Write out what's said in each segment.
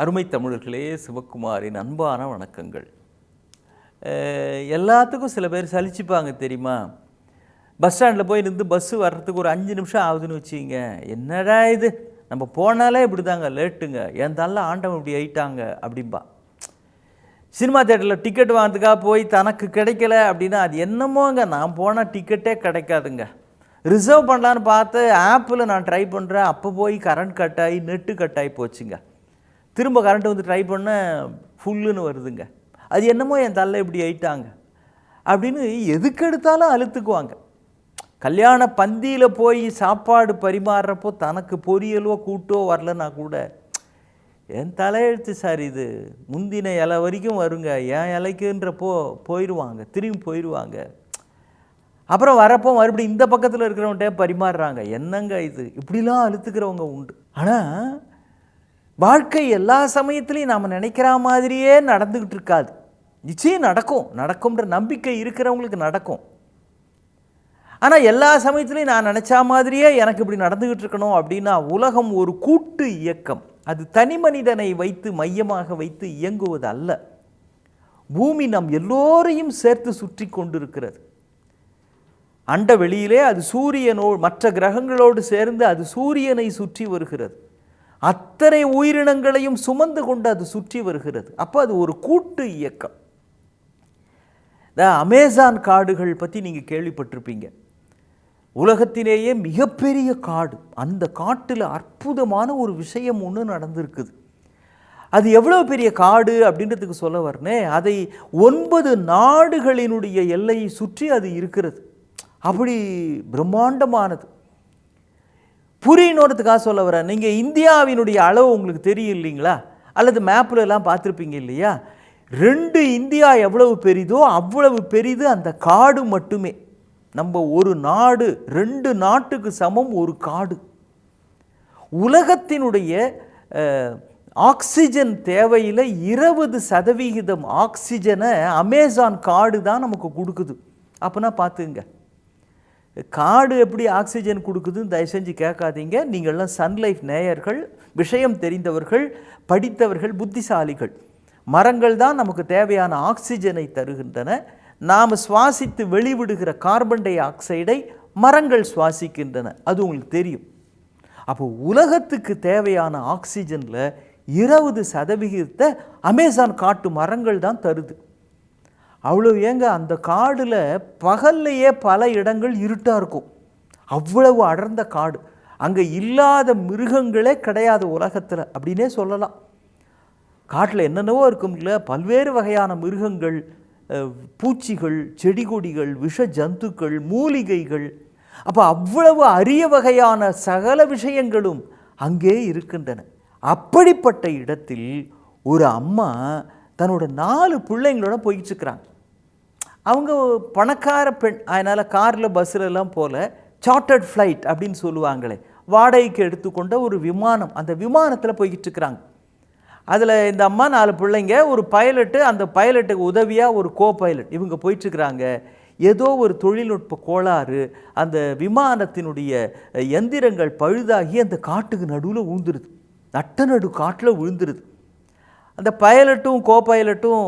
அருமை தமிழர்களே, சிவகுமாரின் அன்பான வணக்கங்கள். எல்லாத்துக்கும் சில பேர் சலிச்சுப்பாங்க தெரியுமா? பஸ் ஸ்டாண்டில் போய் நின்று பஸ்ஸு வர்றதுக்கு ஒரு 5 நிமிஷம் ஆகுதுன்னு வச்சுக்கிங்க. என்னடா இது, நம்ம போனாலே இப்படி தாங்க லேட்டுங்க, என் தள்ள ஆண்டவன் இப்படி ஆயிட்டாங்க அப்படின்பா. சினிமா தேட்டரில் டிக்கெட் வாங்கிறதுக்காக போய் தனக்கு கிடைக்கல அப்படின்னா அது என்னமோங்க, நான் போனால் டிக்கெட்டே கிடைக்காதுங்க. ரிசர்வ் பண்ணலான்னு பார்த்து ஆப்பில் நான் ட்ரை பண்ணுறேன், அப்போ போய் கரண்ட் கட் ஆகி நெட்டு கட் ஆகி போச்சுங்க. திரும்ப கரண்ட் வந்து ட்ரை பண்ண ஃபுல்லுன்னு வருதுங்க. அது என்னமோ என் தள்ள இப்படி ஆயிட்டாங்க அப்படின்னு எதுக்கு எடுத்தாலும் அழுத்துக்குவாங்க. கல்யாண பந்தியில் போய் சாப்பாடு பரிமாறுறப்போ தனக்கு பொரியலோ கூட்டோ வரலன்னா கூட என் தலையெழுத்து சார் இது, முந்தின இலை வரைக்கும் வருங்க, என் இலைக்குன்றப்போ போயிடுவாங்க, திரும்பி போயிடுவாங்க. அப்புறம் வரப்போ மறுபடியும் இந்த பக்கத்தில் இருக்கிறவன்ட்டே பரிமாறுறாங்க. என்னங்க இது, இப்படிலாம் அழுத்துக்கிறவங்க உண்டு. ஆனால் வாழ்க்கை எல்லா சமயத்துலையும் நாம் நினைக்கிற மாதிரியே நடந்துக்கிட்டு இருக்காது. நிச்சயம் நடக்கும்ன்ற நம்பிக்கை இருக்கிறவங்களுக்கு நடக்கும். ஆனால் எல்லா சமயத்துலையும் நான் நினச்சா மாதிரியே எனக்கு இப்படி நடந்துக்கிட்டு இருக்கணும் அப்படின்னா உலகம் ஒரு கூட்டு இயக்கம். அது தனி மனிதனை வைத்து மையமாக வைத்து இயங்குவது அல்ல. பூமி நம் எல்லோரையும் சேர்த்து சுற்றி கொண்டிருக்கிறது. அண்ட வெளியிலே அது சூரியனோடு மற்ற கிரகங்களோடு சேர்ந்து அது சூரியனை சுற்றி வருகிறது. அத்தனை உயிரினங்களையும் சுமந்து கொண்டு அது சுற்றி வருகிறது. அப்போ அது ஒரு கூட்டு இயக்கம். இந்த அமேசான் காடுகள் பற்றி நீங்கள் கேள்விப்பட்டிருப்பீங்க. உலகத்திலேயே மிகப்பெரிய காடு. அந்த காட்டில் அற்புதமான ஒரு விஷயம் ஒன்று நடந்திருக்குது. அது எவ்வளோ பெரிய காடு அப்படின்றதுக்கு சொல்ல வரனே, அதை 9 நாடுகளினுடைய எல்லையை சுற்றி அது இருக்கிறது. அப்படி பிரம்மாண்டமானது. புரியணுன்றதுக்காக சொல்ல வரேன். நீங்கள் இந்தியாவினுடைய அளவு உங்களுக்கு தெரியும் இல்லைங்களா? அல்லது மேப்பில் எல்லாம் பார்த்துருப்பீங்க இல்லையா? 2 இந்தியா எவ்வளவு பெரிதோ அவ்வளவு பெரிது அந்த காடு மட்டுமே. நம்ம ஒரு நாடு 2 நாட்டுக்கு சமம் ஒரு காடு. உலகத்தினுடைய ஆக்சிஜன் தேவையில் 20% ஆக்சிஜனை அமேசான் காடு தான் நமக்கு கொடுக்குது. அப்போனா பார்த்துங்க, காடு எப்படி ஆக்சிஜன் கொடுக்குதுன்னு தயவு செஞ்சு கேட்காதீங்க. நீங்கள்லாம் சன்லைஃப் நேயர்கள், விஷயம் தெரிந்தவர்கள், படித்தவர்கள், புத்திசாலிகள். மரங்கள் தான் நமக்கு தேவையான ஆக்சிஜனை தருகின்றன. நாம் சுவாசித்து வெளிவிடுகிற கார்பன் டை ஆக்சைடை மரங்கள் சுவாசிக்கின்றன. அது உங்களுக்கு தெரியும். அப்போ உலகத்துக்கு தேவையான ஆக்சிஜனில் 20% அமேசான் காட்டு மரங்கள் தான் தருது. அவ்வளோ ஏங்க, அந்த காடில் பகல்லையே பல இடங்கள் இருட்டாக இருக்கும். அவ்வளவு அடர்ந்த காடு. அங்கே இல்லாத மிருகங்களே கிடையாது உலகத்தில் அப்படின்னே சொல்லலாம். காட்டில் என்னென்னவோ இருக்கும்ல, பல்வேறு வகையான மிருகங்கள், பூச்சிகள், செடி கொடிகள், விஷ ஜந்துக்கள், மூலிகைகள். அப்போ அவ்வளவு அரிய வகையான சகல விஷயங்களும் அங்கே இருக்கின்றன. அப்படிப்பட்ட இடத்தில் ஒரு அம்மா தன்னோட 4 பிள்ளைங்களோட போயிட்டு இருக்கிறாங்க. அவங்க பணக்கார பெண், அதனால் காரில் பஸ்ஸிலெல்லாம் போல சார்ட்டர்ட் ஃப்ளைட் அப்படின்னு சொல்லுவாங்களே, வாடகைக்கு எடுத்துக்கொண்ட ஒரு விமானம், அந்த விமானத்தில் போய்கிட்டு இருக்கிறாங்க. அதில் இந்த அம்மா 4 பிள்ளைங்க, ஒரு பைலட்டு, அந்த பைலட்டுக்கு உதவியாக ஒரு கோ பைலட். இவங்க போயிட்டுருக்கிறாங்க. ஏதோ ஒரு தொழில்நுட்ப கோளாறு, அந்த விமானத்தினுடைய எந்திரங்கள் பழுதாகி அந்த காட்டுக்கு நடுவில் விழுந்துருது. நடு காட்டில் விழுந்துருது. அந்த பைலட்டும் கோ பைலட்டும்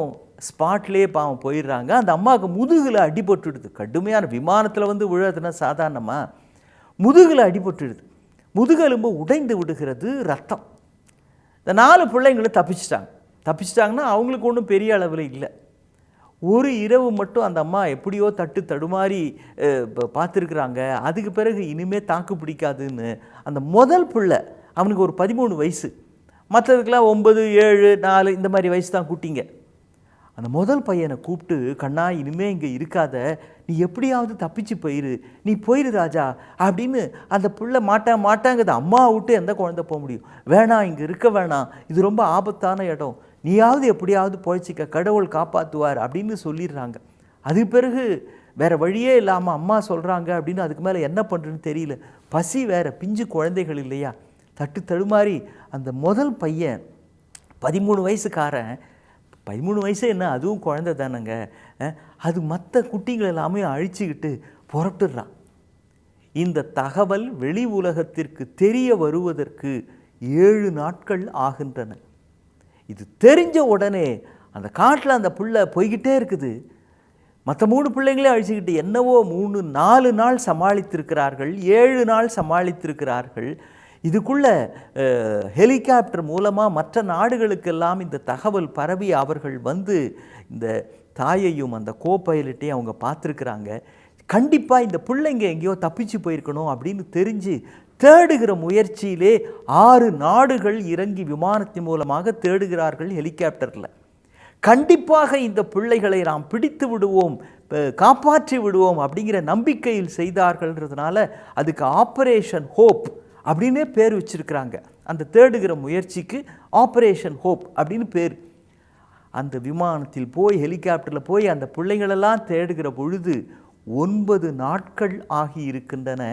ஸ்பாட்லேயே பாவம் போயிடுறாங்க. அந்த அம்மாவுக்கு முதுகில் அடிபட்டுடுது. கடுமையான விமானத்தில் வந்து விழுதுன்னா சாதாரணமாக முதுகில் அடிபட்டுடுது. முதுகெலும்பு உடைந்து விடுகிறது, ரத்தம். இந்த 4 பிள்ளைங்களும் தப்பிச்சிட்டாங்கன்னா அவங்களுக்கு ஒன்றும் பெரிய அளவில் இல்லை. ஒரு இரவு மட்டும் அந்த அம்மா எப்படியோ தடுமாறி பார்த்துருக்குறாங்க. அதுக்கு பிறகு இனிமேல் தாக்கு பிடிக்காதுன்னு அந்த முதல் பிள்ளை, அவனுக்கு ஒரு 13 வயசு, மற்றதுக்கெல்லாம் 9, 7, 4 இந்த மாதிரி வயசு தான் குட்டிங்க. அந்த முதல் பையனை கூப்பிட்டு, கண்ணா இனிமே இங்கே இருக்காத, நீ எப்படியாவது தப்பிச்சு நீ போயிரு ராஜா அப்படின்னு. அந்த பிள்ளை மாட்டாங்குது. அம்மா விட்டு எந்த குழந்தை போக முடியும்? வேணாம், இங்கே இருக்க வேணாம், இது ரொம்ப ஆபத்தான இடம், நீயாவது எப்படியாவது போயிச்சிக்க, கடவுள் காப்பாற்றுவார் அப்படின்னு சொல்லிடுறாங்க. அதுக்கு பிறகு வேறு வழியே இல்லாமல் அம்மா சொல்கிறாங்க அப்படின்னு அதுக்கு மேலே என்ன பண்ணுறதுன்னு தெரியல. பசி வேறு, பிஞ்சு குழந்தைகள் இல்லையா? தடுமாறி அந்த முதல் பையன் 13 வயசுக்காரன், 13 வயசு என்ன, அதுவும் குழந்தை தானேங்க, அது மற்ற குட்டிகள் எல்லாமே அழிச்சுக்கிட்டு புறப்பட்டுடுறான். இந்த தகவல் வெளி உலகத்திற்கு தெரிய வருவதற்கு 7 நாட்கள் ஆகின்றன. இது தெரிஞ்ச உடனே அந்த காட்டில் அந்த பிள்ளை போய்கிட்டே இருக்குது. மற்ற 3 பிள்ளைங்களே அழிச்சுக்கிட்டு என்னவோ 3-4 நாள் சமாளித்திருக்கிறார்கள், 7 நாள் சமாளித்திருக்கிறார்கள். இதுக்குள்ளே ஹெலிகாப்டர் மூலமாக மற்ற நாடுகளுக்கெல்லாம் இந்த தகவல் பரவி அவர்கள் வந்து இந்த தாயையும் அந்த பைலட்டையும் அவங்க பார்த்துருக்குறாங்க. கண்டிப்பாக இந்த பிள்ளைங்க எங்கேயோ தப்பிச்சு போயிருக்கணும் அப்படின்னு தெரிஞ்சு தேடுகிற முயற்சியிலே 6 நாடுகள் இறங்கி விமானத்தின் மூலமாக தேடுகிறார்கள் ஹெலிகாப்டரில். கண்டிப்பாக இந்த பிள்ளைகளை நாம் பிடித்து விடுவோம், காப்பாற்றி விடுவோம் அப்படிங்கிற நம்பிக்கையில் செய்தார்கள்ன்றதுனால அதுக்கு ஆப்ரேஷன் ஹோப் அப்படின்னே பேர் வச்சிருக்கிறாங்க. அந்த தேடுகிற முயற்சிக்கு ஆப்ரேஷன் ஹோப் அப்படின்னு பேர். அந்த விமானத்தில் போய் ஹெலிகாப்டரில் போய் அந்த பிள்ளைங்களெல்லாம் தேடுகிற பொழுது 9 நாட்கள் ஆகி இருக்கின்றன.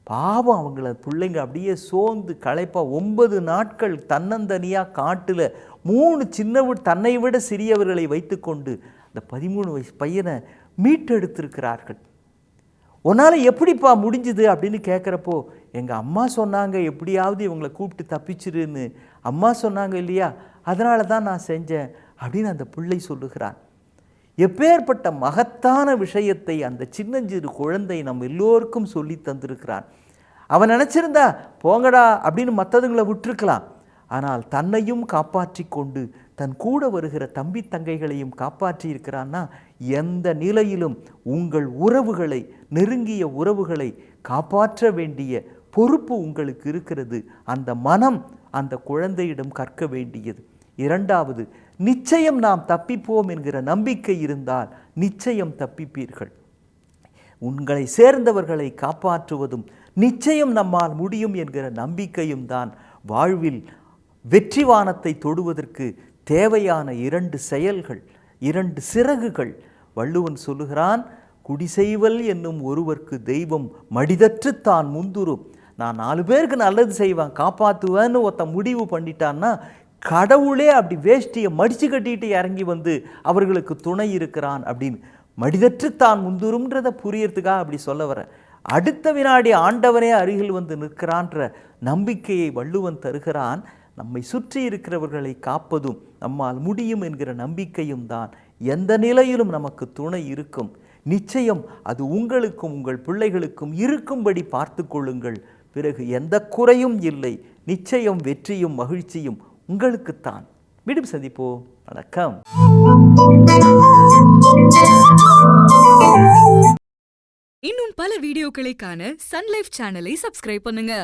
பாவம் அவங்கள பிள்ளைங்க அப்படியே சோர்ந்து களைப்பாக 9 நாட்கள் தன்னந்தனியாக காட்டில் 3 சின்ன தன்னை விட சிறியவர்களை வைத்துக்கொண்டு அந்த 13 வயசு பையனை மீட்டெடுத்திருக்கிறார்கள். உன்னால் எப்படிப்பா முடிஞ்சுது அப்படின்னு கேட்குறப்போ, எங்கள் அம்மா சொன்னாங்க எப்படியாவது இவங்களை கூப்பிட்டு தப்பிச்சிருன்னு அம்மா சொன்னாங்க இல்லையா, அதனால தான் நான் செஞ்சேன் அப்படின்னு அந்த பிள்ளை சொல்லுகிறான். எப்பேற்பட்ட மகத்தான விஷயத்தை அந்த சின்னஞ்சிறு குழந்தை நம்ம எல்லோருக்கும் சொல்லி தந்திருக்கிறான். அவன் நினச்சிருந்தா போங்கடா அப்படின்னு மற்றதுங்களை விட்டுருக்கலாம். ஆனால் தன்னையும் காப்பாற்றி கொண்டு தன் கூட வருகிற தம்பி தங்கைகளையும் காப்பாற்றி இருக்கிறான்னா, எந்த நிலையிலும் உங்கள் உறவுகளை, நெருங்கிய உறவுகளை காப்பாற்ற வேண்டிய பொறுப்பு உங்களுக்கு இருக்கிறது. அந்த மனம் அந்த குழந்தையிடம் கற்க வேண்டியது. 2வது, நிச்சயம் நாம் தப்பிப்போம் என்கிற நம்பிக்கை இருந்தால் நிச்சயம் தப்பிப்பீர்கள். உங்களை சேர்ந்தவர்களை காப்பாற்றுவதும் நிச்சயம் நம்மால் முடியும் என்கிற நம்பிக்கையும் தான் வாழ்வில் வெற்றி வானத்தை தொடுவதற்கு தேவையான 2 செயல்கள், 2 சிறகுகள். வள்ளுவன் சொல்லுகிறான், குடிசெய்வல் என்னும் ஒருவர்க்கு தெய்வம் மடிதற்று தான் முந்துரும். நான் 4 பேருக்கு நல்லது செய்வேன், காப்பாற்றுவேன்னு ஒருத்த முடிவு பண்ணிட்டான்னா கடவுளே அப்படி வேஷ்டியை மடித்து கட்டிட்டு இறங்கி வந்து அவர்களுக்கு துணை இருக்கிறான் அப்படின்னு. மடிதற்று தான் முந்துரும்ன்றதை புரியறதுக்காக அப்படி சொல்ல வர, அடுத்த வினாடி ஆண்டவனே அருகில் வந்து நிற்கிறான்ற நம்பிக்கையை வள்ளுவன் தருகிறான். நம்மை சுற்றி இருக்கிறவர்களை காப்பதும் நம்மால் முடியும் என்கிற நம்பிக்கையும் தான் எந்த நிலையிலும் நமக்கு துணை இருக்கும். நிச்சயம் அது உங்களுக்கும் உங்கள் பிள்ளைகளுக்கும் இருக்கும்படி பார்த்து கொள்ளுங்கள். பிறகு எந்த குறையும் இல்லை. நிச்சயம் வெற்றியும் மகிழ்ச்சியும் உங்களுக்குத்தான். மீண்டும் சந்திப்போம். வணக்கம். இன்னும் பல வீடியோக்களை காண சன் லைஃப் சேனலை சப்ஸ்கிரைப் பண்ணுங்க.